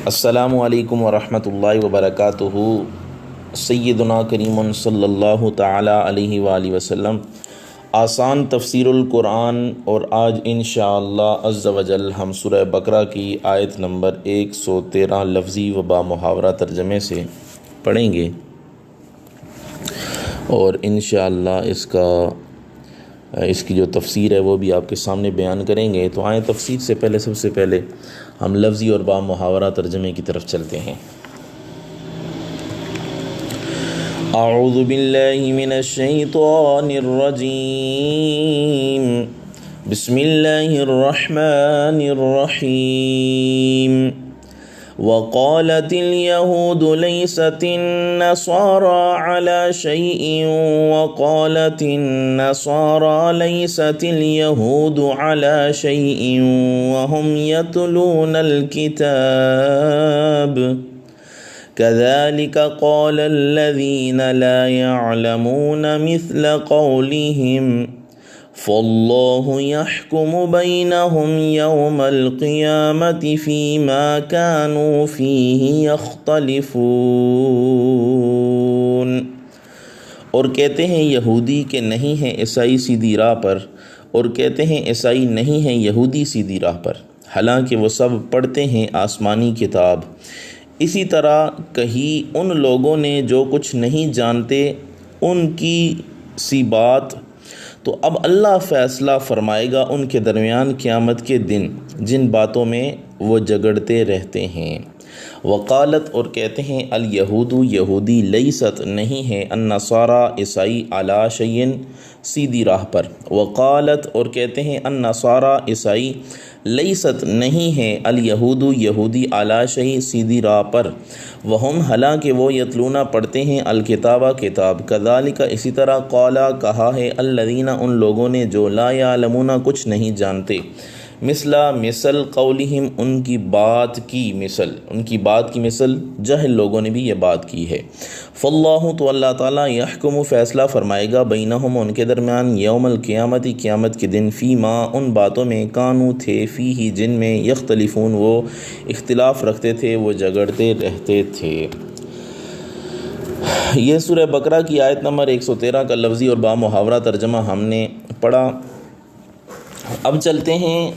السلام علیکم ورحمۃ اللہ وبرکاتہ۔ سیدنا کریم صلی اللہ تعالی علیہ وآلہ وسلم، آسان تفسیر القرآن، اور آج انشاءاللہ عز و جل ہم سورہ بقرہ کی آیت نمبر 113 لفظی و با محاورہ ترجمے سے پڑھیں گے، اور انشاءاللہ اس کی جو تفسیر ہے وہ بھی آپ کے سامنے بیان کریں گے۔ تو آئیں تفسیر سے پہلے سب سے پہلے ہم لفظی اور با محاورہ ترجمے کی طرف چلتے ہیں۔ اعوذ باللہ من الشیطان الرجیم، بسم اللہ الرحمن الرحیم۔ وقالت اليهود ليست النصارى على شيء وقالت النصارى ليست اليهود على شيء وهم يتلون الكتاب كذلك قال الذين لا يعلمون مثل قولهم فالله يحكم بينهم يوم القيامة فيما كانوا فيه يختلفون۔ اور کہتے ہیں یہودی کہ نہیں ہیں عیسائی سیدھی راہ پر، اور کہتے ہیں عیسائی نہیں ہیں یہودی سیدھی راہ پر، حالانکہ وہ سب پڑھتے ہیں آسمانی کتاب۔ اسی طرح کہی ان لوگوں نے جو کچھ نہیں جانتے ان کی سی بات، تو اب اللہ فیصلہ فرمائے گا ان کے درمیان قیامت کے دن جن باتوں میں وہ جھگڑتے رہتے ہیں۔ وقالت اور کہتے ہیں الیہود یہودی لیست نہیں ہے، النصارى عیسائی علی شیء سیدھی راہ پر، وقالت اور کہتے ہیں النصارى عیسائی لیست نہیں ہے، الیہود یہودی علی شیء سیدھی راہ پر، وہم حالانکہ وہ یتلون پڑھتے ہیں الکتابہ کتاب، کذالک اسی طرح قالا کہا ہے الذین ان لوگوں نے جو لا یعلمون کچھ نہیں جانتے، مثل قولہم ان کی بات کی مثل جہل لوگوں نے بھی یہ بات کی ہے۔ فاللہ تو اللہ تعالیٰ یحکم فیصلہ فرمائے گا بینہم ان کے درمیان یوم القیامت قیامت کے دن فیما ان باتوں میں کانوا تھے فیہ جن میں یختلفون وہ اختلاف رکھتے تھے، وہ جھگڑتے رہتے تھے۔ یہ سورہ بقرہ کی آیت نمبر 113 کا لفظی اور با محاورہ ترجمہ ہم نے پڑھا۔ اب چلتے ہیں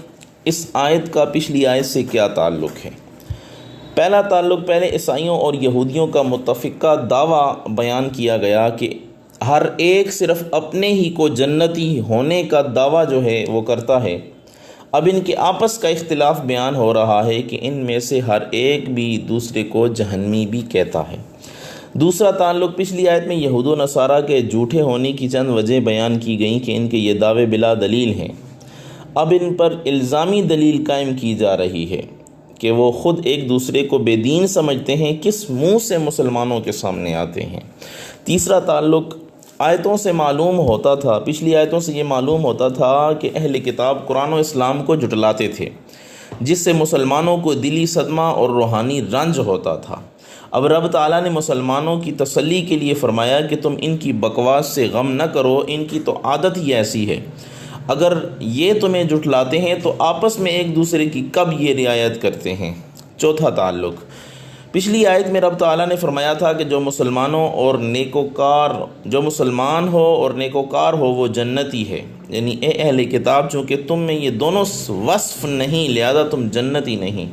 اس آیت کا پچھلی آیت سے کیا تعلق ہے۔ پہلا تعلق پہلے عیسائیوں اور یہودیوں کا متفقہ دعویٰ بیان کیا گیا کہ ہر ایک صرف اپنے ہی کو جنتی ہونے کا دعویٰ جو ہے وہ کرتا ہے۔ اب ان کے آپس کا اختلاف بیان ہو رہا ہے کہ ان میں سے ہر ایک بھی دوسرے کو جہنمی بھی کہتا ہے۔ دوسرا تعلق پچھلی آیت میں یہود و نصارہ کے جھوٹے ہونے کی چند وجہ بیان کی گئیں کہ ان کے یہ دعوے بلا دلیل ہیں۔ اب ان پر الزامی دلیل قائم کی جا رہی ہے کہ وہ خود ایک دوسرے کو بے دین سمجھتے ہیں، کس منہ سے مسلمانوں کے سامنے آتے ہیں۔ تیسرا تعلق آیتوں سے معلوم ہوتا تھا، پچھلی آیتوں سے یہ معلوم ہوتا تھا کہ اہل کتاب قرآن و اسلام کو جھٹلاتے تھے، جس سے مسلمانوں کو دلی صدمہ اور روحانی رنج ہوتا تھا۔ اب رب تعالیٰ نے مسلمانوں کی تسلی کے لیے فرمایا کہ تم ان کی بکواس سے غم نہ کرو، ان کی تو عادت ہی ایسی ہے، اگر یہ تمہیں جھٹلاتے ہیں تو آپس میں ایک دوسرے کی کب یہ رعایت کرتے ہیں۔ چوتھا تعلق پچھلی آیت میں رب تعالیٰ نے فرمایا تھا کہ جو مسلمان ہو اور نیکوکار ہو وہ جنتی ہے، یعنی اے اہل کتاب چونکہ تم میں یہ دونوں وصف نہیں لہذا تم جنتی نہیں۔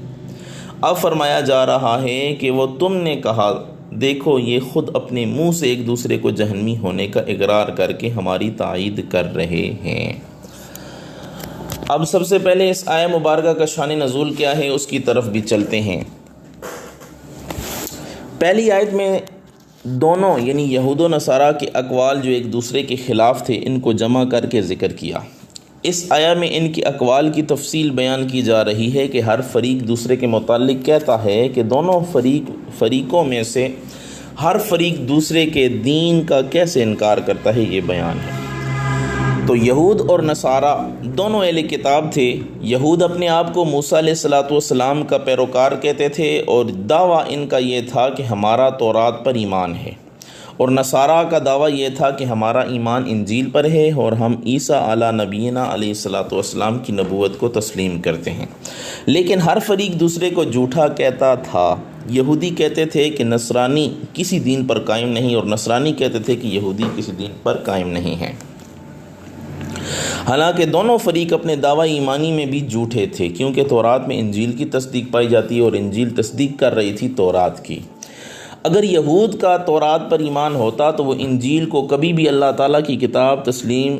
اب فرمایا جا رہا ہے کہ وہ تم نے کہا دیکھو یہ خود اپنے منہ سے ایک دوسرے کو جہنمی ہونے کا اقرار کر کے ہماری تائید کر رہے ہیں۔ اب سب سے پہلے اس آیہ مبارکہ کا شان نزول کیا ہے اس کی طرف بھی چلتے ہیں۔ پہلی آیت میں دونوں یعنی یہود و نصارہ کے اقوال جو ایک دوسرے کے خلاف تھے ان کو جمع کر کے ذکر کیا۔ اس آیہ میں ان کے اقوال کی تفصیل بیان کی جا رہی ہے کہ ہر فریق دوسرے کے متعلق کہتا ہے کہ دونوں فریقوں میں سے ہر فریق دوسرے کے دین کا کیسے انکار کرتا ہے یہ بیان ہے۔ تو یہود اور نصارہ دونوں اہل کتاب تھے۔ یہود اپنے آپ کو موسیٰ علیہ السلام کا پیروکار کہتے تھے اور دعویٰ ان کا یہ تھا کہ ہمارا تورات پر ایمان ہے، اور نصارہ کا دعویٰ یہ تھا کہ ہمارا ایمان انجیل پر ہے اور ہم عیسیٰ علیٰ نبینا علیہ الصلاۃ والسلام کی نبوت کو تسلیم کرتے ہیں۔ لیکن ہر فریق دوسرے کو جھوٹا کہتا تھا۔ یہودی کہتے تھے کہ نصرانی کسی دین پر قائم نہیں، اور نصرانی کہتے تھے کہ یہودی کسی دین پر قائم نہیں ہیں۔ حالانکہ دونوں فریق اپنے دعویٰ ایمانی میں بھی جھوٹے تھے، کیونکہ تورات میں انجیل کی تصدیق پائی جاتی ہے اور انجیل تصدیق کر رہی تھی تورات کی۔ اگر یہود کا تورات پر ایمان ہوتا تو وہ انجیل کو کبھی بھی اللہ تعالیٰ کی کتاب تسلیم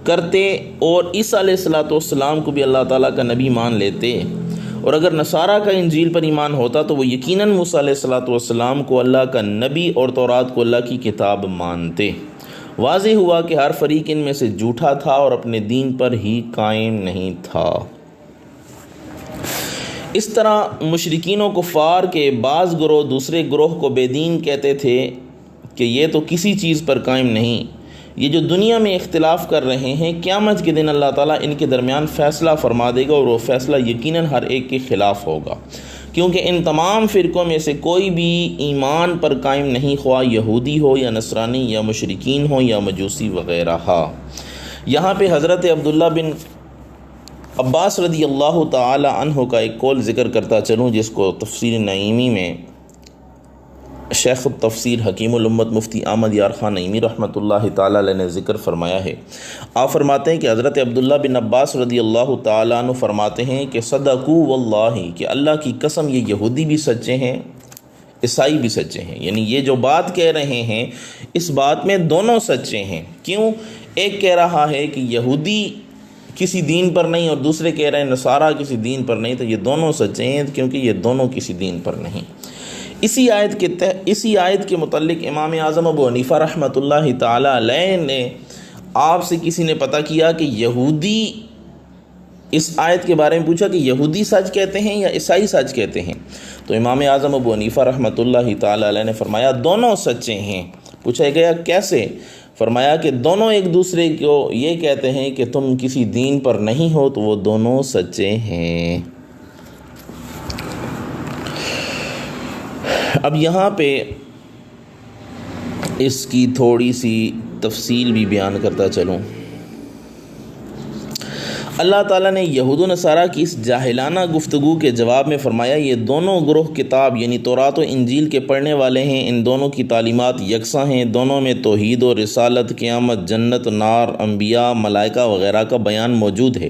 کرتے اور عیسیٰ علیہ الصلاۃ والسلام کو بھی اللہ تعالیٰ کا نبی مان لیتے، اور اگر نصارہ کا انجیل پر ایمان ہوتا تو وہ یقیناً موسیٰ علیہ الصلاۃ والسلام کو اللہ کا نبی اور تورات کو اللہ کی کتاب مانتے۔ واضح ہوا کہ ہر فریق ان میں سے جھوٹا تھا اور اپنے دین پر ہی قائم نہیں تھا۔ اس طرح مشرکین و کفار کے بعض گروہ دوسرے گروہ کو بے دین کہتے تھے کہ یہ تو کسی چیز پر قائم نہیں، یہ جو دنیا میں اختلاف کر رہے ہیں، قیامت کے دن اللہ تعالیٰ ان کے درمیان فیصلہ فرما دے گا اور وہ فیصلہ یقیناً ہر ایک کے خلاف ہوگا، کیونکہ ان تمام فرقوں میں سے کوئی بھی ایمان پر قائم نہیں، خواہ یہودی ہو یا نصرانی یا مشرکین ہو یا مجوسی وغیرہ۔ یہاں پہ حضرت عبداللہ بن عباس رضی اللہ تعالی عنہ کا ایک قول ذکر کرتا چلوں، جس کو تفسیر نعیمی میں شیخ التفسیر حکیم الامت مفتی احمد یار خان نعیمی رحمۃ اللہ تعالی علیہ نے ذکر فرمایا ہے۔ آپ فرماتے ہیں کہ حضرت عبداللہ بن عباس رضی اللہ تعالی عنہ فرماتے ہیں کہ صدقوا واللہ، کہ اللہ کی قسم یہ یہودی بھی سچے ہیں، عیسائی بھی سچے ہیں، یعنی یہ جو بات کہہ رہے ہیں اس بات میں دونوں سچے ہیں۔ کیوں؟ ایک کہہ رہا ہے کہ یہودی کسی دین پر نہیں اور دوسرے کہہ رہے ہیں نصارہ کسی دین پر نہیں، تو یہ دونوں سچے ہیں کیونکہ یہ دونوں کسی دین پر نہیں۔ اسی آیت کے متعلق امام اعظم ابو حنیفہ رحمۃ اللہ تعالی علیہ نے آپ سے کسی نے پتہ کیا کہ یہودی، اس آیت کے بارے میں پوچھا کہ یہودی سچ کہتے ہیں یا عیسائی سچ کہتے ہیں، تو امام اعظم ابو حنیفہ رحمۃ اللہ تعالی علیہ نے فرمایا دونوں سچے ہیں۔ پوچھا گیا کیسے؟ فرمایا کہ دونوں ایک دوسرے کو یہ کہتے ہیں کہ تم کسی دین پر نہیں ہو، تو وہ دونوں سچے ہیں۔ اب یہاں پہ اس کی تھوڑی سی تفصیل بھی بیان کرتا چلوں۔ اللہ تعالیٰ نے یہود و نصارہ کی اس جاہلانہ گفتگو کے جواب میں فرمایا یہ دونوں گروہ کتاب یعنی تورات و انجیل کے پڑھنے والے ہیں، ان دونوں کی تعلیمات یکساں ہیں، دونوں میں توحید و رسالت، قیامت، جنت، نار، انبیاء، ملائکہ وغیرہ کا بیان موجود ہے۔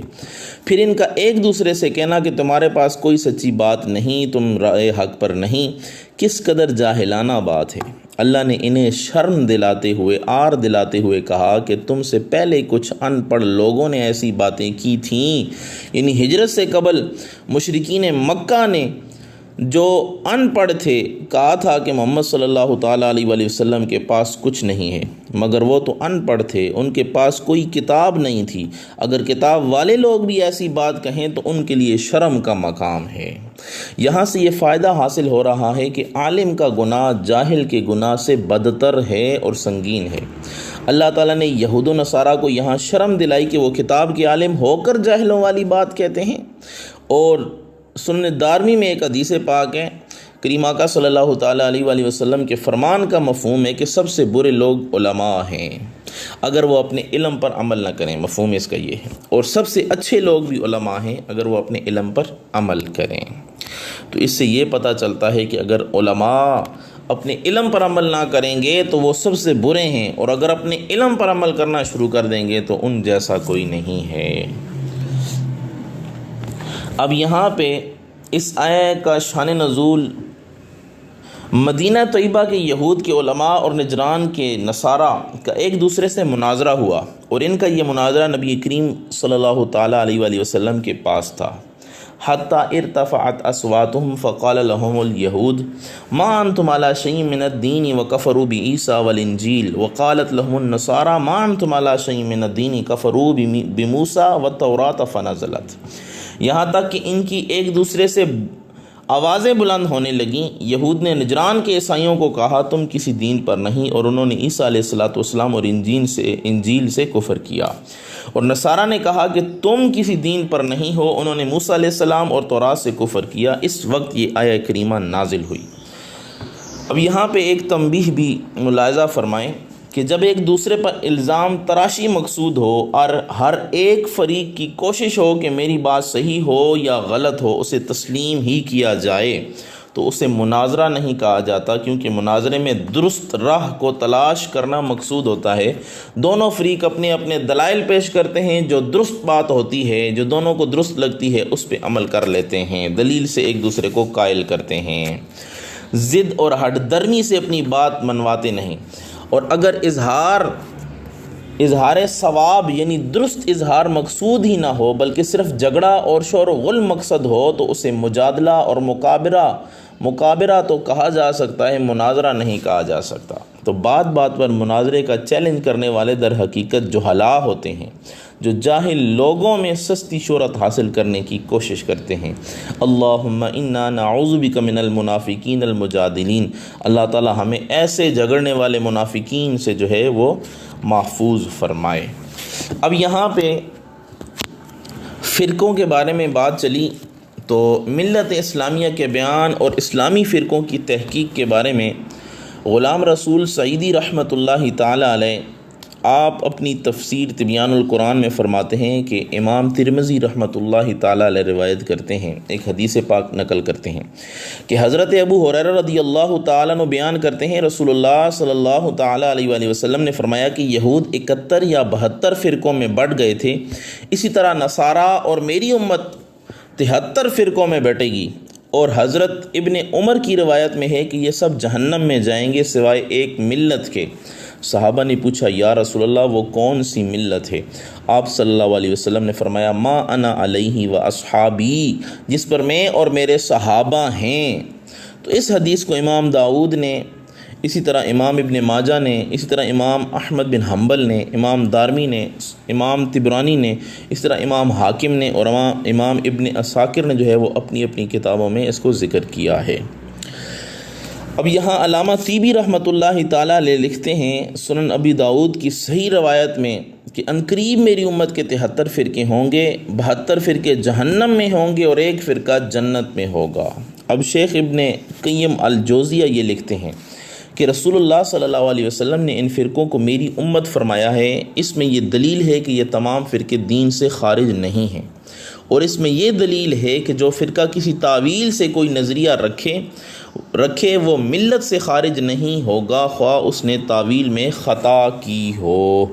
پھر ان کا ایک دوسرے سے کہنا کہ تمہارے پاس کوئی سچی بات نہیں، تم رائے حق پر نہیں، کس قدر جاہلانہ بات ہے۔ اللہ نے انہیں شرم دلاتے ہوئے، آر دلاتے ہوئے کہا کہ تم سے پہلے کچھ ان پڑھ لوگوں نے ایسی باتیں کی تھیں، یعنی ہجرت سے قبل مشرکین مکہ نے جو ان پڑھ تھے کہا تھا کہ محمد صلی اللہ تعالیٰ علیہ وآلہ وسلم کے پاس کچھ نہیں ہے، مگر وہ تو ان پڑھ تھے، ان کے پاس کوئی کتاب نہیں تھی۔ اگر کتاب والے لوگ بھی ایسی بات کہیں تو ان کے لیے شرم کا مقام ہے۔ یہاں سے یہ فائدہ حاصل ہو رہا ہے کہ عالم کا گناہ جاہل کے گناہ سے بدتر ہے اور سنگین ہے۔ اللہ تعالیٰ نے یہود و نصارہ کو یہاں شرم دلائی کہ وہ کتاب کے عالم ہو کر جاہلوں والی بات کہتے ہیں، اور سنن دارمی میں ایک حدیث پاک ہے، کریم آقا صلی اللہ تعالیٰ علیہ وآلہ وسلم کے فرمان کا مفہوم ہے کہ سب سے برے لوگ علماء ہیں اگر وہ اپنے علم پر عمل نہ کریں، مفہوم اس کا یہ ہے، اور سب سے اچھے لوگ بھی علماء ہیں اگر وہ اپنے علم پر عمل کریں۔ تو اس سے یہ پتہ چلتا ہے کہ اگر علماء اپنے علم پر عمل نہ کریں گے تو وہ سب سے برے ہیں، اور اگر اپنے علم پر عمل کرنا شروع کر دیں گے تو ان جیسا کوئی نہیں ہے۔ اب یہاں پہ اس آیت کا شان نزول مدینہ طیبہ کے یہود کے علماء اور نجران کے نصارہ کا ایک دوسرے سے مناظرہ ہوا، اور ان کا یہ مناظرہ نبی کریم صلی اللہ تعالیٰ علیہ وآلہ وسلم کے پاس تھا۔ حتی ارتفعت اصواتهم فقال لهم اليهود ما انتم على شيء من الدين وكفروا بعيسى والانجيل وقالت لهم النصارى ما انتم على شيء من الدين كفروا بموسى والتوراة فنزلت۔ یہاں تک کہ ان کی ایک دوسرے سے آوازیں بلند ہونے لگیں۔ یہود نے نجران کے عیسائیوں کو کہا تم کسی دین پر نہیں، اور انہوں نے عیسیٰ علیہ الصلاۃ والسلام اور انجیل سے کفر کیا، اور نصارہ نے کہا کہ تم کسی دین پر نہیں ہو، انہوں نے موسیٰ علیہ السلام اور تورات سے کفر کیا۔ اس وقت یہ آیہ کریمہ نازل ہوئی۔ اب یہاں پہ ایک تنبیہ بھی ملاحظہ فرمائیں کہ جب ایک دوسرے پر الزام تراشی مقصود ہو اور ہر ایک فریق کی کوشش ہو کہ میری بات صحیح ہو یا غلط ہو اسے تسلیم ہی کیا جائے تو اسے مناظرہ نہیں کہا جاتا، کیونکہ مناظرے میں درست راہ کو تلاش کرنا مقصود ہوتا ہے۔ دونوں فریق اپنے اپنے دلائل پیش کرتے ہیں، جو درست بات ہوتی ہے، جو دونوں کو درست لگتی ہے اس پہ عمل کر لیتے ہیں، دلیل سے ایک دوسرے کو قائل کرتے ہیں، ضد اور ہٹ درمی سے اپنی بات منواتے نہیں۔ اور اگر اظہار ثواب یعنی درست اظہار مقصود ہی نہ ہو بلکہ صرف جھگڑا اور شور و غل مقصد ہو تو اسے مجادلہ اور مکابرہ تو کہا جا سکتا ہے، مناظرہ نہیں کہا جا سکتا۔ تو بات بات پر مناظرے کا چیلنج کرنے والے در حقیقت جہلاء ہوتے ہیں، جو جاہل لوگوں میں سستی شہرت حاصل کرنے کی کوشش کرتے ہیں۔ اللہم انا نعوذ بک من المنافقین المجادلین، اللہ تعالی ہمیں ایسے جھگڑنے والے منافقین سے جو ہے وہ محفوظ فرمائے۔ اب یہاں پہ فرقوں کے بارے میں بات چلی تو ملت اسلامیہ کے بیان اور اسلامی فرقوں کی تحقیق کے بارے میں غلام رسول سعیدی رحمۃ اللہ تعالی علیہ آپ اپنی تفسیر تبیان القرآن میں فرماتے ہیں کہ امام ترمذی رحمۃ اللہ تعالی علیہ روایت کرتے ہیں، ایک حدیث پاک نقل کرتے ہیں کہ حضرت ابو ہریرہ رضی اللہ تعالیٰ عنہ بیان کرتے ہیں رسول اللہ صلی اللہ تعالی علیہ وآلہ وسلم نے فرمایا کہ یہود 71 یا 72 فرقوں میں بٹ گئے تھے، اسی طرح نصارہ اور میری امت 73 فرقوں میں بٹے گی۔ اور حضرت ابن عمر کی روایت میں ہے کہ یہ سب جہنم میں جائیں گے سوائے ایک ملت کے۔ صحابہ نے پوچھا یا رسول اللہ وہ کون سی ملت ہے؟ آپ صلی اللہ علیہ وسلم نے فرمایا ما انا علیہ و اصحابی، جس پر میں اور میرے صحابہ ہیں۔ تو اس حدیث کو امام داؤد نے، اسی طرح امام ابن ماجہ نے، اسی طرح امام احمد بن حنبل نے، امام دارمی نے، امام طبرانی نے، اس طرح امام حاکم نے اور امام ابن عساکر نے جو ہے وہ اپنی اپنی کتابوں میں اس کو ذکر کیا ہے۔ اب یہاں علامہ طیبی رحمۃ اللہ تعالی علیہ لکھتے ہیں سنن ابی داؤد کی صحیح روایت میں کہ عنقریب میری امت کے 73 فرقے ہوں گے، 72 فرقے جہنم میں ہوں گے اور ایک فرقہ جنت میں ہوگا۔ اب شیخ ابن قیم الجوزیہ یہ لکھتے ہیں کہ رسول اللہ صلی اللہ علیہ وسلم نے ان فرقوں کو میری امت فرمایا ہے، اس میں یہ دلیل ہے کہ یہ تمام فرقے دین سے خارج نہیں ہیں، اور اس میں یہ دلیل ہے کہ جو فرقہ کسی تعویل سے کوئی نظریہ رکھے وہ ملت سے خارج نہیں ہوگا، خواہ اس نے تعویل میں خطا کی ہو۔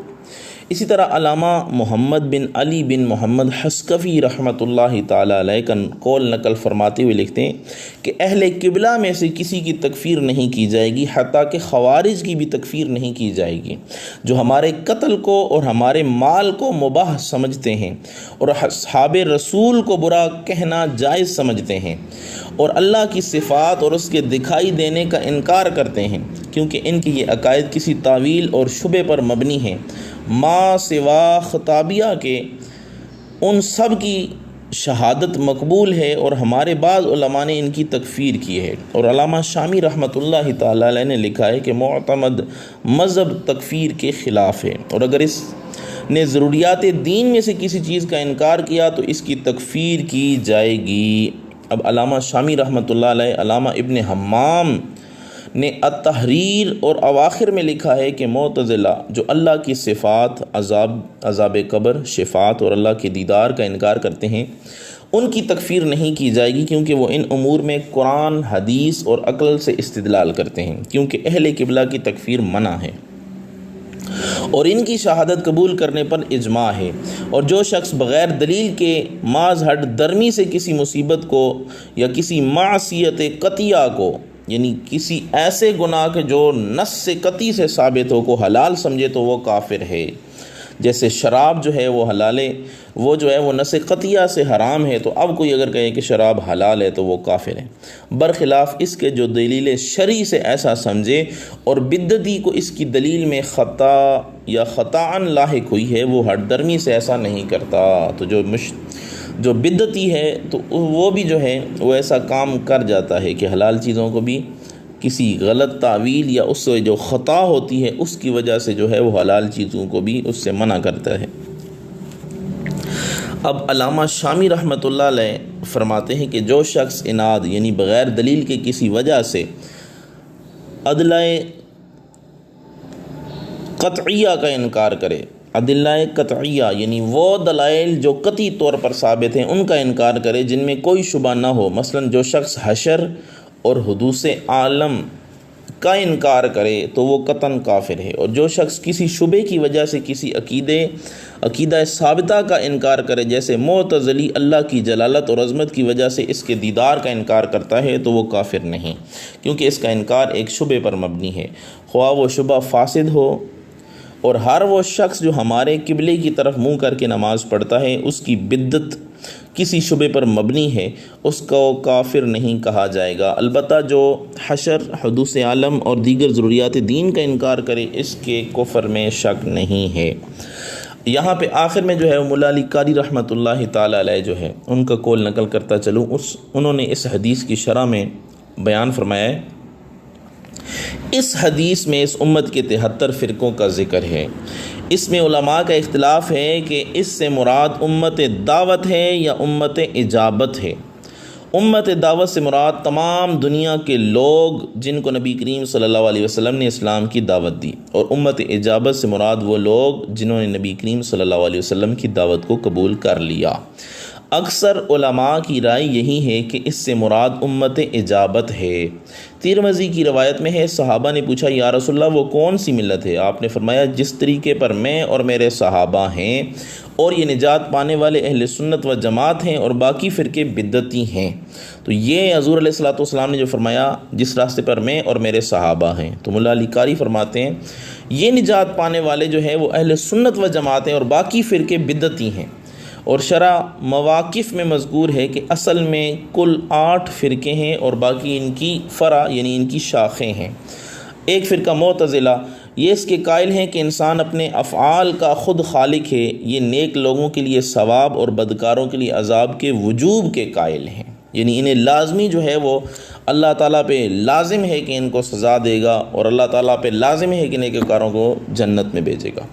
اسی طرح علامہ محمد بن علی بن محمد حسکفی رحمۃ اللہ تعالی علیہ کا قول نقل فرماتے ہوئے لکھتے ہیں کہ اہل قبلہ میں سے کسی کی تکفیر نہیں کی جائے گی، حتیٰ کہ خوارج کی بھی تکفیر نہیں کی جائے گی، جو ہمارے قتل کو اور ہمارے مال کو مباح سمجھتے ہیں اور اصحاب رسول کو برا کہنا جائز سمجھتے ہیں اور اللہ کی صفات اور اس کے دکھائی دینے کا انکار کرتے ہیں، کیونکہ ان کی یہ عقائد کسی تعویل اور شبہ پر مبنی ہیں۔ ما سوا خطابیہ کے ان سب کی شہادت مقبول ہے اور ہمارے بعض علماء نے ان کی تکفیر کی ہے۔ اور علامہ شامی رحمۃ اللہ تعالی علیہ نے لکھا ہے کہ معتمد مذہب تکفیر کے خلاف ہے، اور اگر اس نے ضروریات دین میں سے کسی چیز کا انکار کیا تو اس کی تکفیر کی جائے گی۔ اب علامہ شامی رحمۃ اللہ علیہ علامہ ابن حمام نے التحریر اور اواخر میں لکھا ہے کہ معتزلہ جو اللہ کی صفات، عذاب قبر، شفاعت اور اللہ کے دیدار کا انکار کرتے ہیں، ان کی تکفیر نہیں کی جائے گی، کیونکہ وہ ان امور میں قرآن، حدیث اور عقل سے استدلال کرتے ہیں، کیونکہ اہل قبلہ کی تکفیر منع ہے اور ان کی شہادت قبول کرنے پر اجماع ہے۔ اور جو شخص بغیر دلیل کے محض ہٹ درمی سے کسی مصیبت کو یا کسی معصیت قطعیہ کو، یعنی کسی ایسے گناہ کے جو نص سے قطعی سے ثابت ہو کو حلال سمجھے تو وہ کافر ہے۔ جیسے شراب جو ہے وہ حلال ہے، وہ جو ہے وہ نص قطعیہ سے حرام ہے، تو اب کوئی اگر کہے کہ شراب حلال ہے تو وہ کافر ہے، برخلاف اس کے جو دلیل شرعی سے ایسا سمجھے اور بدعتی کو اس کی دلیل میں خطا یا خطاً لاحق ہوئی ہے، وہ ہٹ درمی سے ایسا نہیں کرتا۔ تو جو بدعتی ہے تو وہ بھی جو ہے وہ ایسا کام کر جاتا ہے کہ حلال چیزوں کو بھی کسی غلط تعویل یا اس سے جو خطا ہوتی ہے اس کی وجہ سے جو ہے وہ حلال چیزوں کو بھی اس سے منع کرتا ہے۔ اب علامہ شامی رحمۃ اللہ علیہ فرماتے ہیں کہ جو شخص اناد یعنی بغیر دلیل کے کسی وجہ سے ادلہ قطعیہ کا انکار کرے، ادلہ قطعیہ یعنی وہ دلائل جو قطعی طور پر ثابت ہیں ان کا انکار کرے جن میں کوئی شبہ نہ ہو، مثلا جو شخص حشر اور حدوث عالم کا انکار کرے تو وہ قطعاً کافر ہے، اور جو شخص کسی شبے کی وجہ سے کسی عقیدہ ثابتہ کا انکار کرے، جیسے معتزلی اللہ کی جلالت اور عظمت کی وجہ سے اس کے دیدار کا انکار کرتا ہے، تو وہ کافر نہیں، کیونکہ اس کا انکار ایک شبے پر مبنی ہے، خواہ وہ شبہ فاسد ہو۔ اور ہر وہ شخص جو ہمارے قبلے کی طرف منہ کر کے نماز پڑھتا ہے، اس کی بدعت کسی شبے پر مبنی ہے، اس کو کافر نہیں کہا جائے گا۔ البتہ جو حشر، حدوث عالم اور دیگر ضروریات دین کا انکار کرے، اس کے کفر میں شک نہیں ہے۔ یہاں پہ آخر میں جو ہے مولا علی قاری رحمۃ اللہ تعالی علیہ جو ہے ان کا قول نقل کرتا چلوں، انہوں نے اس حدیث کی شرح میں بیان فرمایا ہے، اس حدیث میں اس امت کے 73 فرقوں کا ذکر ہے۔ اس میں علماء کا اختلاف ہے کہ اس سے مراد امت دعوت ہے یا امت اجابت ہے۔ امت دعوت سے مراد تمام دنیا کے لوگ جن کو نبی کریم صلی اللہ علیہ وسلم نے اسلام کی دعوت دی، اور امت اجابت سے مراد وہ لوگ جنہوں نے نبی کریم صلی اللہ علیہ وسلم کی دعوت کو قبول کر لیا۔ اکثر علماء کی رائے یہی ہے کہ اس سے مراد امت اجابت ہے۔ ترمذی کی روایت میں ہے، صحابہ نے پوچھا یا رسول اللہ وہ کون سی ملت ہے؟ آپ نے فرمایا جس طریقے پر میں اور میرے صحابہ ہیں، اور یہ نجات پانے والے اہل سنت و جماعت ہیں، اور باقی فرقے بدعتی ہیں۔ تو یہ حضور علیہ الصلوۃ والسلام نے جو فرمایا جس راستے پر میں اور میرے صحابہ ہیں، تو مولا علی قاری فرماتے ہیں یہ نجات پانے والے جو ہیں وہ اہل سنت و جماعت ہیں، اور باقی فرقے بدعتی ہیں۔ اور شرح مواقف میں مذکور ہے کہ اصل میں کل 8 فرقے ہیں، اور باقی ان کی فرع یعنی ان کی شاخیں ہیں۔ ایک فرقہ معتزلہ، یہ اس کے قائل ہیں کہ انسان اپنے افعال کا خود خالق ہے، یہ نیک لوگوں کے لیے ثواب اور بدکاروں کے لیے عذاب کے وجوب کے قائل ہیں، یعنی انہیں لازمی جو ہے وہ اللہ تعالیٰ پہ لازم ہے کہ ان کو سزا دے گا، اور اللہ تعالیٰ پہ لازم ہے کہ نیکوکاروں کو جنت میں بھیجے گا،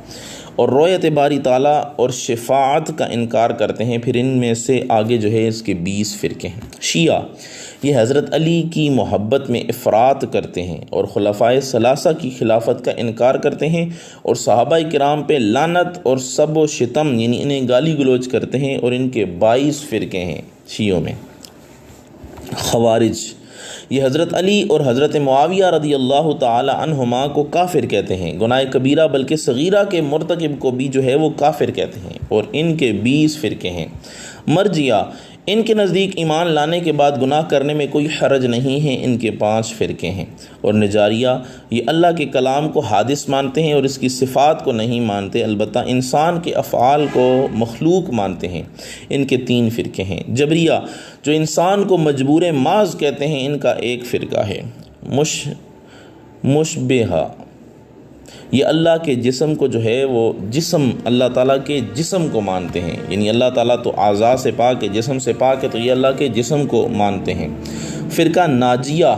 اور رؤیت باری تعالیٰ اور شفاعت کا انکار کرتے ہیں۔ پھر ان میں سے آگے جو ہے اس کے 20 فرقے ہیں۔ شیعہ، یہ حضرت علی کی محبت میں افراط کرتے ہیں، اور خلفائے ثلاثہ کی خلافت کا انکار کرتے ہیں، اور صحابہ کرام پہ لعنت اور سب و شتم یعنی انہیں گالی گلوچ کرتے ہیں، اور ان کے 22 فرقے ہیں شیعوں میں۔ خوارج، یہ حضرت علی اور حضرت معاویہ رضی اللہ تعالی عنہما کو کافر کہتے ہیں، گناہ کبیرہ بلکہ صغیرہ کے مرتکب کو بھی جو ہے وہ کافر کہتے ہیں، اور ان کے 20 فرقے ہیں۔ مرجیہ، ان کے نزدیک ایمان لانے کے بعد گناہ کرنے میں کوئی حرج نہیں ہے، ان کے 5 فرقے ہیں۔ اور نجاریہ، یہ اللہ کے کلام کو حادث مانتے ہیں اور اس کی صفات کو نہیں مانتے، البتہ انسان کے افعال کو مخلوق مانتے ہیں، ان کے 3 فرقے ہیں۔ جبریہ، جو انسان کو مجبور ماض کہتے ہیں، ان کا 1 فرقہ ہے۔ مشبہہ، یہ اللہ کے جسم کو جو ہے وہ جسم اللہ تعالیٰ کے جسم کو مانتے ہیں، یعنی اللہ تعالیٰ تو اعضاء سے پاک ہے، جسم سے پاک ہے، تو یہ اللہ کے جسم کو مانتے ہیں۔ فرقہ ناجیہ،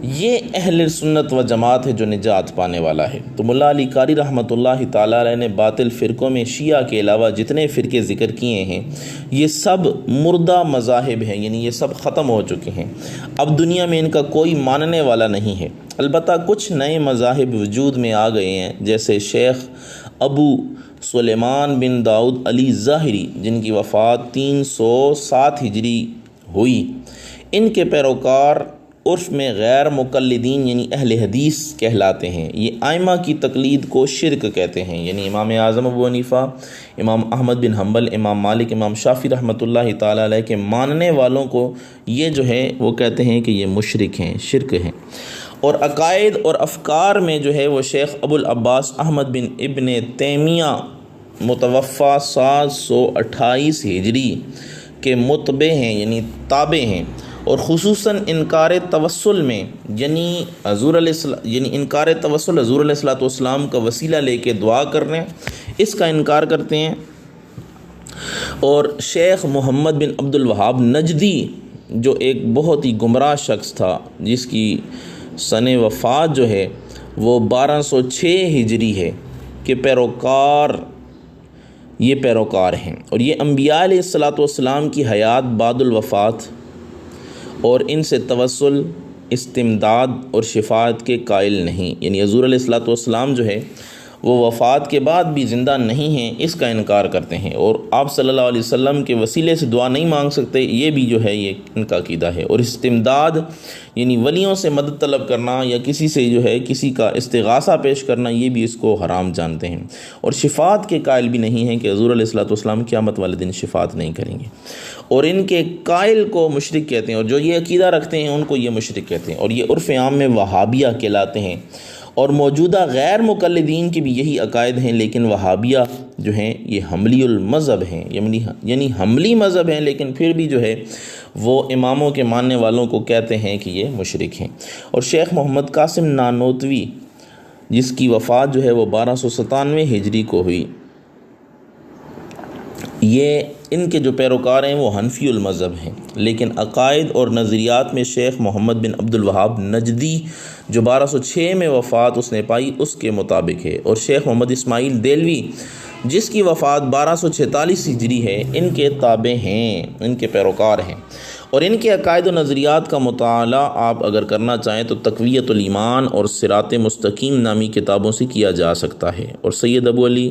یہ اہل سنت و جماعت ہے جو نجات پانے والا ہے۔ تو مولا علی قاری رحمۃ اللہ تعالی علیہ نے باطل فرقوں میں شیعہ کے علاوہ جتنے فرقے ذکر کیے ہیں یہ سب مردہ مذاہب ہیں، یعنی یہ سب ختم ہو چکے ہیں، اب دنیا میں ان کا کوئی ماننے والا نہیں ہے۔ البتہ کچھ نئے مذاہب وجود میں آ گئے ہیں، جیسے شیخ ابو سلیمان بن داؤد علی ظاہری، جن کی وفات 307 ہجری ہوئی۔ ان کے پیروکار عرف میں غیر مقلدین یعنی اہل حدیث کہلاتے ہیں۔ یہ ائمہ کی تقلید کو شرک کہتے ہیں، یعنی امام اعظم ابو حنیفہ، امام احمد بن حنبل، امام مالک، امام شافعی رحمۃ اللہ تعالی علیہ کے ماننے والوں کو یہ جو ہے وہ کہتے ہیں کہ یہ مشرک ہیں، شرک ہیں۔ اور عقائد اور افکار میں جو ہے وہ شیخ ابو العباس احمد بن ابن تیمیہ متوفہ 728 ہجری کے متبع ہیں، یعنی تابع ہیں، اور خصوصاً انکار توسل میں یعنی انکار توسل حضور علیہ الصلوۃ والسلام کا وسیلہ لے کے دعا کرنے، اس کا انکار کرتے ہیں۔ اور شیخ محمد بن عبد الوہاب نجدی، جو ایک بہت ہی گمراہ شخص تھا، جس کی سن وفات جو ہے وہ 1206 ہجری ہے، کہ پیروکار ہیں، اور یہ انبیاء علیہ الصلوۃ والسلام کی حیات بعد الوفات اور ان سے توسل استمداد اور شفاعت کے قائل نہیں، یعنی حضور علیہ الصلوۃ والسلام جو ہے وہ وفات کے بعد بھی زندہ نہیں ہیں، اس کا انکار کرتے ہیں، اور آپ صلی اللہ علیہ وسلم کے وسیلے سے دعا نہیں مانگ سکتے، یہ بھی جو ہے یہ ان کا عقیدہ ہے۔ اور استمداد یعنی ولیوں سے مدد طلب کرنا یا کسی سے جو ہے کسی کا استغاثہ پیش کرنا، یہ بھی اس کو حرام جانتے ہیں، اور شفاعت کے قائل بھی نہیں ہیں کہ حضور علیہ الصلوۃ والسلام قیامت والے دن شفاعت نہیں کریں گے، اور ان کے قائل کو مشرک کہتے ہیں، اور جو یہ عقیدہ رکھتے ہیں ان کو یہ مشرک کہتے ہیں، اور یہ عرف عام میں وہابیہ کہلاتے ہیں، اور موجودہ غیر مقلدین کے بھی یہی عقائد ہیں، لیکن وہابیہ جو ہیں یہ حملی المذہب ہیں، یعنی حملی مذہب ہیں، لیکن پھر بھی جو ہے وہ اماموں کے ماننے والوں کو کہتے ہیں کہ یہ مشرک ہیں۔ اور شیخ محمد قاسم نانوتوی، جس کی وفات جو ہے وہ 1297 ہجری کو ہوئی، یہ ان کے جو پیروکار ہیں وہ حنفی المذہب ہیں، لیکن عقائد اور نظریات میں شیخ محمد بن عبد الوہاب نجدی جو 1206 میں وفات اس نے پائی اس کے مطابق ہے، اور شیخ محمد اسماعیل دہلوی جس کی وفات 1246 ہجری ہے، ان کے تابع ہیں، ان کے پیروکار ہیں، اور ان کے عقائد و نظریات کا مطالعہ آپ اگر کرنا چاہیں تو تقویت الایمان اور صراط مستقیم نامی کتابوں سے کیا جا سکتا ہے۔ اور سید ابو علی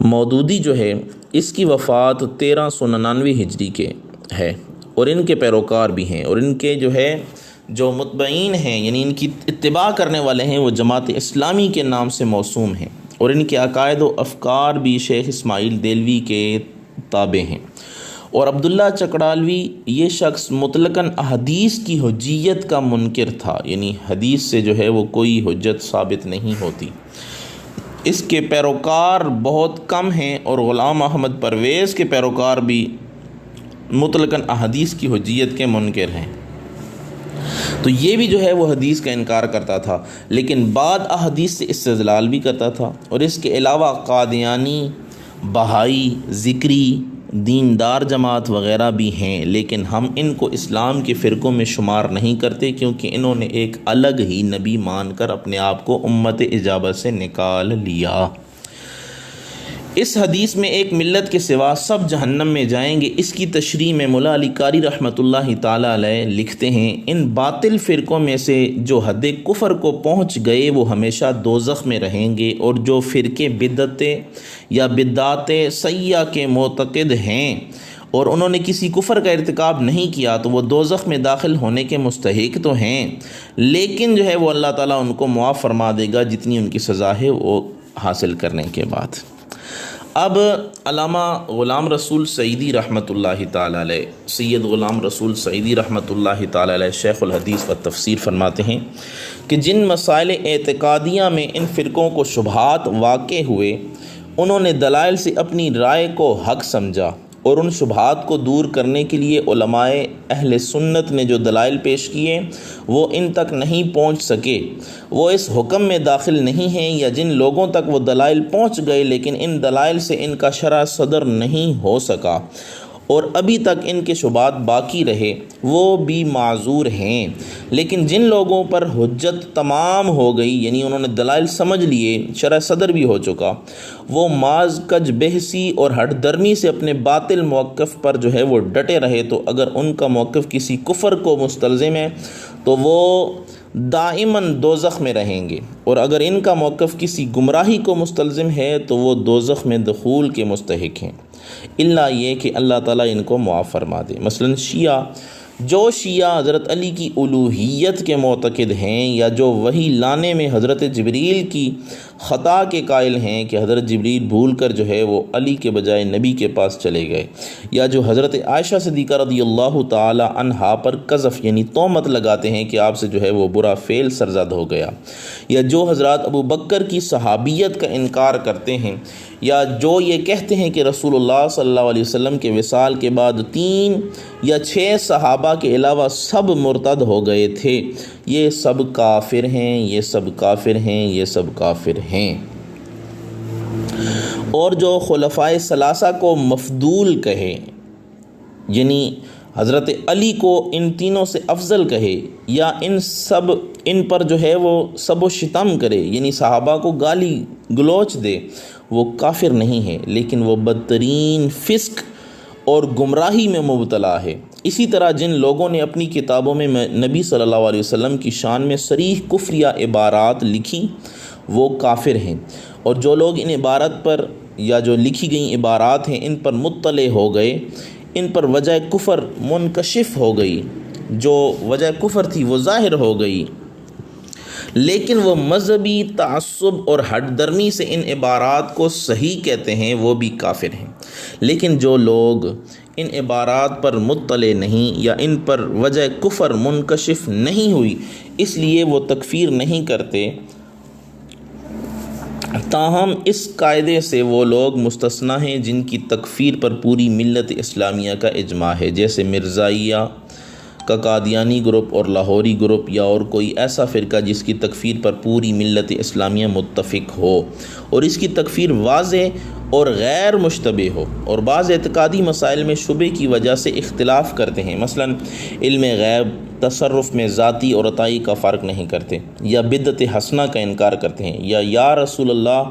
مودودی جو ہے اس کی وفات 1399 ہجری کے ہے، اور ان کے پیروکار بھی ہیں، اور ان کے جو ہے جو متبعین ہیں یعنی ان کی اتباع کرنے والے ہیں وہ جماعت اسلامی کے نام سے موسوم ہیں، اور ان کے عقائد و افکار بھی شیخ اسماعیل دہلوی کے تابع ہیں۔ اور عبداللہ چکڑالوی یہ شخص مطلقاً احادیث کی حجیت کا منکر تھا، یعنی حدیث سے جو ہے وہ کوئی حجت ثابت نہیں ہوتی، اس کے پیروکار بہت کم ہیں، اور غلام احمد پرویز کے پیروکار بھی مطلقاً احادیث کی حجیت کے منکر ہیں، تو یہ بھی جو ہے وہ حدیث کا انکار کرتا تھا، لیکن بعد احادیث سے استدلال بھی کرتا تھا۔ اور اس کے علاوہ قادیانی، بہائی، ذکری، دیندار جماعت وغیرہ بھی ہیں، لیکن ہم ان کو اسلام کے فرقوں میں شمار نہیں کرتے، کیونکہ انہوں نے ایک الگ ہی نبی مان کر اپنے آپ کو امت اجابت سے نکال لیا۔ اس حدیث میں ایک ملت کے سوا سب جہنم میں جائیں گے، اس کی تشریح میں مولا علی قاری رحمۃ اللہ تعالی علیہ لکھتے ہیں، ان باطل فرقوں میں سے جو حد کفر کو پہنچ گئے وہ ہمیشہ دوزخ میں رہیں گے، اور جو فرقے بدعتیں یا بدعات سیئہ کے معتقد ہیں اور انہوں نے کسی کفر کا ارتکاب نہیں کیا تو وہ دوزخ میں داخل ہونے کے مستحق تو ہیں، لیکن جو ہے وہ اللہ تعالیٰ ان کو معاف فرما دے گا جتنی ان کی سزا ہے وہ حاصل کرنے کے بعد۔ اب علامہ غلام رسول سعیدی رحمۃ اللہ تعالی علیہ، سید غلام رسول سعیدی رحمۃ اللہ تعالی علیہ شیخ الحدیث و تفسیر فرماتے ہیں کہ جن مسائل اعتقادیہ میں ان فرقوں کو شبہات واقع ہوئے، انہوں نے دلائل سے اپنی رائے کو حق سمجھا، اور ان شبہات کو دور کرنے کے لیے علماء اہل سنت نے جو دلائل پیش کیے وہ ان تک نہیں پہنچ سکے، وہ اس حکم میں داخل نہیں ہیں، یا جن لوگوں تک وہ دلائل پہنچ گئے لیکن ان دلائل سے ان کا شرح صدر نہیں ہو سکا اور ابھی تک ان کے شبہات باقی رہے، وہ بھی معذور ہیں۔ لیکن جن لوگوں پر حجت تمام ہو گئی، یعنی انہوں نے دلائل سمجھ لیے، شرح صدر بھی ہو چکا، وہ معاذ کج بحثی اور ہٹ درمی سے اپنے باطل موقف پر جو ہے وہ ڈٹے رہے، تو اگر ان کا موقف کسی کفر کو مستلزم ہے تو وہ دائماً دوزخ میں رہیں گے، اور اگر ان کا موقف کسی گمراہی کو مستلزم ہے تو وہ دوزخ میں دخول کے مستحق ہیں، الا یہ کہ اللہ تعالیٰ ان کو معاف فرما دے۔ مثلا شیعہ حضرت علی کی الوہیت کے معتقد ہیں، یا جو وحی لانے میں حضرت جبریل کی خطا کے قائل ہیں کہ حضرت جبریل بھول کر جو ہے وہ علی کے بجائے نبی کے پاس چلے گئے، یا جو حضرت عائشہ صدیقہ رضی اللہ تعالی عنہا پر قذف یعنی تہمت لگاتے ہیں کہ آپ سے جو ہے وہ برا فعل سرزد ہو گیا، یا جو حضرات ابو بکر کی صحابیت کا انکار کرتے ہیں، یا جو یہ کہتے ہیں کہ رسول اللہ صلی اللہ علیہ وسلم کے وصال کے بعد 3 یا 6 صحابہ کے علاوہ سب مرتد ہو گئے تھے، یہ سب کافر ہیں، یہ سب کافر ہیں، یہ سب کافر ہیں۔ اور جو خلفائے ثلاثہ کو مفضول کہے، یعنی حضرت علی کو ان تینوں سے افضل کہے، یا ان پر جو ہے وہ سب و شتم کرے، یعنی صحابہ کو گالی گلوچ دے، وہ کافر نہیں ہے، لیکن وہ بدترین فسق اور گمراہی میں مبتلا ہے۔ اسی طرح جن لوگوں نے اپنی کتابوں میں نبی صلی اللہ علیہ وسلم کی شان میں صریح کفر یا عبارات لکھی وہ کافر ہیں، اور جو لوگ ان عبارت پر یا جو لکھی گئیں عبارات ہیں ان پر مطلع ہو گئے، ان پر وجہ کفر منکشف ہو گئی، جو وجہ کفر تھی وہ ظاہر ہو گئی، لیکن وہ مذہبی تعصب اور ہٹ درمی سے ان عبارات کو صحیح کہتے ہیں، وہ بھی کافر ہیں۔ لیکن جو لوگ ان عبارات پر مطلع نہیں یا ان پر وجہ کفر منکشف نہیں ہوئی اس لیے وہ تکفیر نہیں کرتے، تاہم اس قاعدے سے وہ لوگ مستثنی ہیں جن کی تکفیر پر پوری ملت اسلامیہ کا اجماع ہے، جیسے مرزائیہ کا قادیانی گروپ اور لاہوری گروپ، یا اور کوئی ایسا فرقہ جس کی تکفیر پر پوری ملت اسلامیہ متفق ہو اور اس کی تکفیر واضح اور غیر مشتبہ ہو، اور بعض اعتقادی مسائل میں شبہ کی وجہ سے اختلاف کرتے ہیں، مثلا علم غیب، تصرف میں ذاتی اور عطائی کا فرق نہیں کرتے، یا بدعت حسنہ کا انکار کرتے ہیں، یا رسول اللہ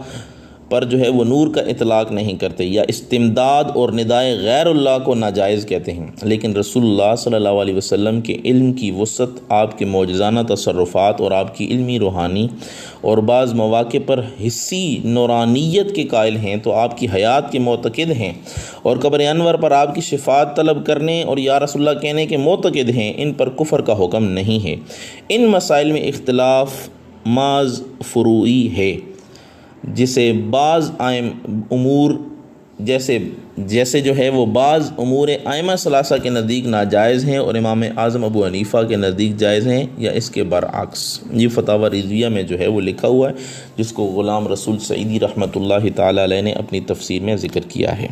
پر جو ہے وہ نور کا اطلاق نہیں کرتے، یا استمداد اور ندائے غیر اللہ کو ناجائز کہتے ہیں، لیکن رسول اللہ صلی اللہ علیہ وسلم کے علم کی وسعت، آپ کے معجزانہ تصرفات اور آپ کی علمی روحانی اور بعض مواقع پر حسی نورانیت کے قائل ہیں تو آپ کی حیات کے معتقد ہیں، اور قبر انور پر آپ کی شفاعت طلب کرنے اور یا رسول اللہ کہنے کے معتقد ہیں، ان پر کفر کا حکم نہیں ہے۔ ان مسائل میں اختلاف محض فروعی ہے، جسے بعض امور جیسے جو ہے وہ بعض امور ائمہ ثلاثہ کے نزدیک ناجائز ہیں اور امام اعظم ابو حنیفہ کے نزدیک جائز ہیں، یا اس کے برعکس۔ یہ فتاوی رضویہ میں جو ہے وہ لکھا ہوا ہے، جس کو غلام رسول سعیدی رحمۃ اللہ تعالی علیہ نے اپنی تفسیر میں ذکر کیا ہے۔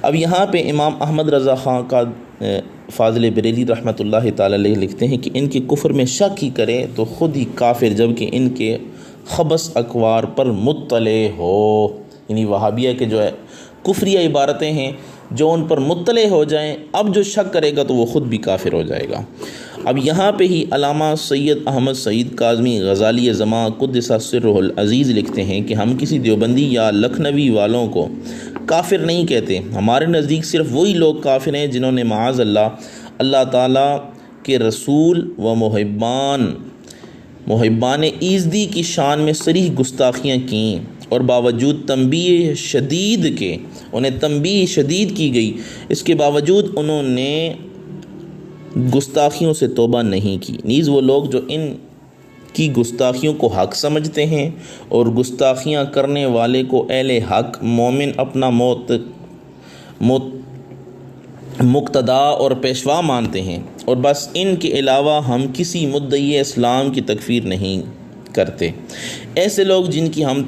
اب یہاں پہ امام احمد رضا خان کا فاضل بریلی رحمۃ اللہ تعالی علیہ لکھتے ہیں کہ ان کے کفر میں شک ہی کرے تو خود ہی کافر، جبکہ ان کے خبث اقوار پر مطلع ہو، یعنی وہابیہ کے جو ہے کفریہ عبارتیں ہیں جو ان پر مطلع ہو جائیں، اب جو شک کرے گا تو وہ خود بھی کافر ہو جائے گا۔ اب یہاں پہ ہی علامہ سید احمد سعید کاظمی غزالی زماں قدس سرہ العزیز لکھتے ہیں کہ ہم کسی دیوبندی یا لکھنوی والوں کو کافر نہیں کہتے، ہمارے نزدیک صرف وہی لوگ کافر ہیں جنہوں نے معاذ اللہ تعالیٰ کے رسول و محبان ایزدی کی شان میں صریح گستاخیاں کیں، اور باوجود تنبیہ شدید کے انہیں تنبیہ شدید کی گئی، اس کے باوجود انہوں نے گستاخیوں سے توبہ نہیں کی۔ نیز وہ لوگ جو ان کی گستاخیوں کو حق سمجھتے ہیں اور گستاخیاں کرنے والے کو اہل حق مومن اپنا مقتدا اور پیشوا مانتے ہیں، اور بس ان کے علاوہ ہم کسی مدعی اسلام کی تکفیر نہیں کرتے۔ ایسے لوگ جن کی ہم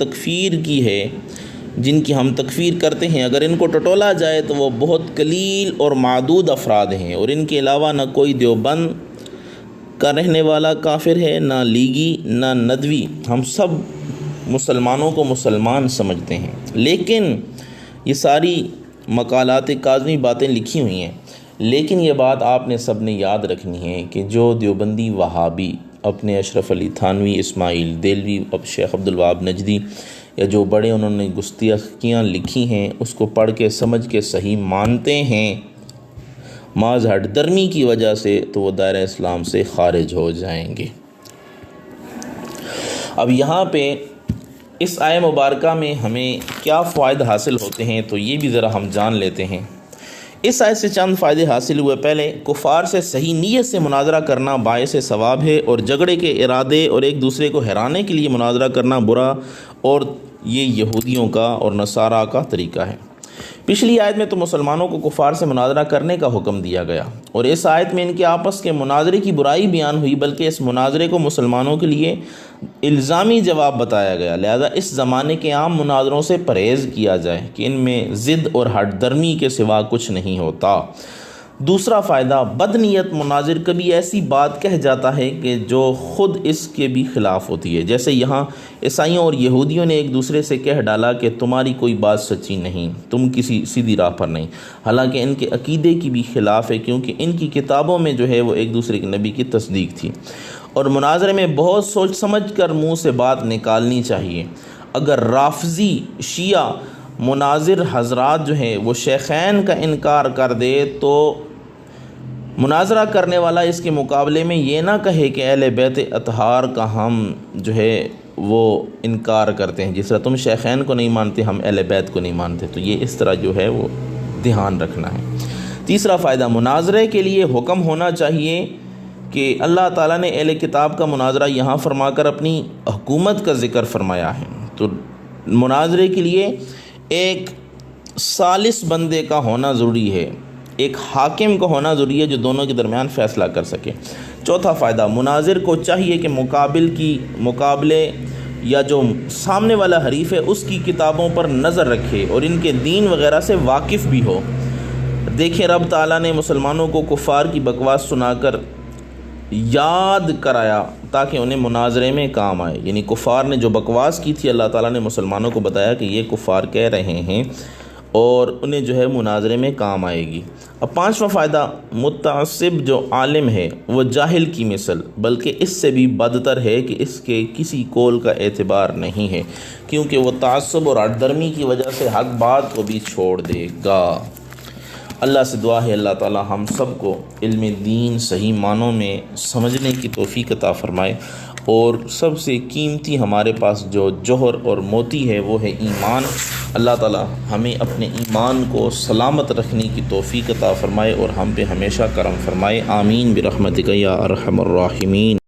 تکفیر کرتے ہیں، اگر ان کو ٹٹولا جائے تو وہ بہت قلیل اور معدود افراد ہیں، اور ان کے علاوہ نہ کوئی دیوبند کا رہنے والا کافر ہے، نہ لیگی، نہ ندوی، ہم سب مسلمانوں کو مسلمان سمجھتے ہیں۔ لیکن یہ ساری مقالات کاظمی باتیں لکھی ہوئی ہیں، لیکن یہ بات آپ نے سب نے یاد رکھنی ہے کہ جو دیوبندی وہابی اپنے اشرف علی تھانوی، اسماعیل دہلوی، شیخ عبدالوہاب نجدی یا جو بڑے انہوں نے گستاخیاں لکھی ہیں اس کو پڑھ کے سمجھ کے صحیح مانتے ہیں محض ہٹ درمی کی وجہ سے، تو وہ دائرہ اسلام سے خارج ہو جائیں گے۔ اب یہاں پہ اس آیہ مبارکہ میں ہمیں کیا فوائد حاصل ہوتے ہیں تو یہ بھی ذرا ہم جان لیتے ہیں۔ اس آیت سے چند فائدے حاصل ہوئے۔ پہلے، کفار سے صحیح نیت سے مناظرہ کرنا باعث ثواب ہے، اور جھگڑے کے ارادے اور ایک دوسرے کو ہرانے کے لیے مناظرہ کرنا برا، اور یہ یہودیوں کا اور نصارہ کا طریقہ ہے۔ پچھلی آیت میں تو مسلمانوں کو کفار سے مناظرہ کرنے کا حکم دیا گیا، اور اس آیت میں ان کے آپس کے مناظرے کی برائی بیان ہوئی، بلکہ اس مناظرے کو مسلمانوں کے لیے الزامی جواب بتایا گیا، لہذا اس زمانے کے عام مناظروں سے پرہیز کیا جائے کہ ان میں ضد اور ہٹ درمی کے سوا کچھ نہیں ہوتا۔ دوسرا فائدہ، بدنیت مناظر کبھی ایسی بات کہہ جاتا ہے کہ جو خود اس کے بھی خلاف ہوتی ہے، جیسے یہاں عیسائیوں اور یہودیوں نے ایک دوسرے سے کہہ ڈالا کہ تمہاری کوئی بات سچی نہیں، تم کسی سیدھی راہ پر نہیں، حالانکہ ان کے عقیدے کی بھی خلاف ہے، کیونکہ ان کی کتابوں میں جو ہے وہ ایک دوسرے کے نبی کی تصدیق تھی۔ اور مناظرے میں بہت سوچ سمجھ کر منہ سے بات نکالنی چاہیے۔ اگر رافضی شیعہ مناظر حضرات جو ہیں وہ شیخین کا انکار کر دے تو مناظرہ کرنے والا اس کے مقابلے میں یہ نہ کہے کہ اہل بیت اطہار کا ہم جو ہے وہ انکار کرتے ہیں، جس طرح تم شیخین کو نہیں مانتے ہم اہل بیت کو نہیں مانتے، تو یہ اس طرح جو ہے وہ دھیان رکھنا ہے۔ تیسرا فائدہ، مناظرے کے لیے حکم ہونا چاہیے کہ اللہ تعالیٰ نے اہل کتاب کا مناظرہ یہاں فرما کر اپنی حکومت کا ذکر فرمایا ہے، تو مناظرے کے لیے ایک ثالث بندے کا ہونا ضروری ہے، ایک حاکم کا ہونا ضروری ہے جو دونوں کے درمیان فیصلہ کر سکے۔ چوتھا فائدہ، مناظر کو چاہیے کہ مقابلے یا جو سامنے والا حریف ہے اس کی کتابوں پر نظر رکھے اور ان کے دین وغیرہ سے واقف بھی ہو۔ دیکھیں رب تعالیٰ نے مسلمانوں کو کفار کی بکواس سنا کر یاد کرایا تاکہ انہیں مناظرے میں کام آئے، یعنی کفار نے جو بکواس کی تھی اللہ تعالیٰ نے مسلمانوں کو بتایا کہ یہ کفار کہہ رہے ہیں اور انہیں جو ہے مناظرے میں کام آئے گی۔ اب پانچواں فائدہ، متعصب جو عالم ہے وہ جاہل کی مثل، بلکہ اس سے بھی بدتر ہے کہ اس کے کسی قول کا اعتبار نہیں ہے، کیونکہ وہ تعصب اور ہٹ درمی کی وجہ سے حق بات کو بھی چھوڑ دے گا۔ اللہ سے دعا ہے اللہ تعالی ہم سب کو علم دین صحیح معنوں میں سمجھنے کی توفیق عطا فرمائے، اور سب سے قیمتی ہمارے پاس جو جوہر اور موتی ہے وہ ہے ایمان۔ اللہ تعالی ہمیں اپنے ایمان کو سلامت رکھنے کی توفیق عطا فرمائے اور ہم پہ ہمیشہ کرم فرمائے، آمین برحمتک یا ارحم الراحمین۔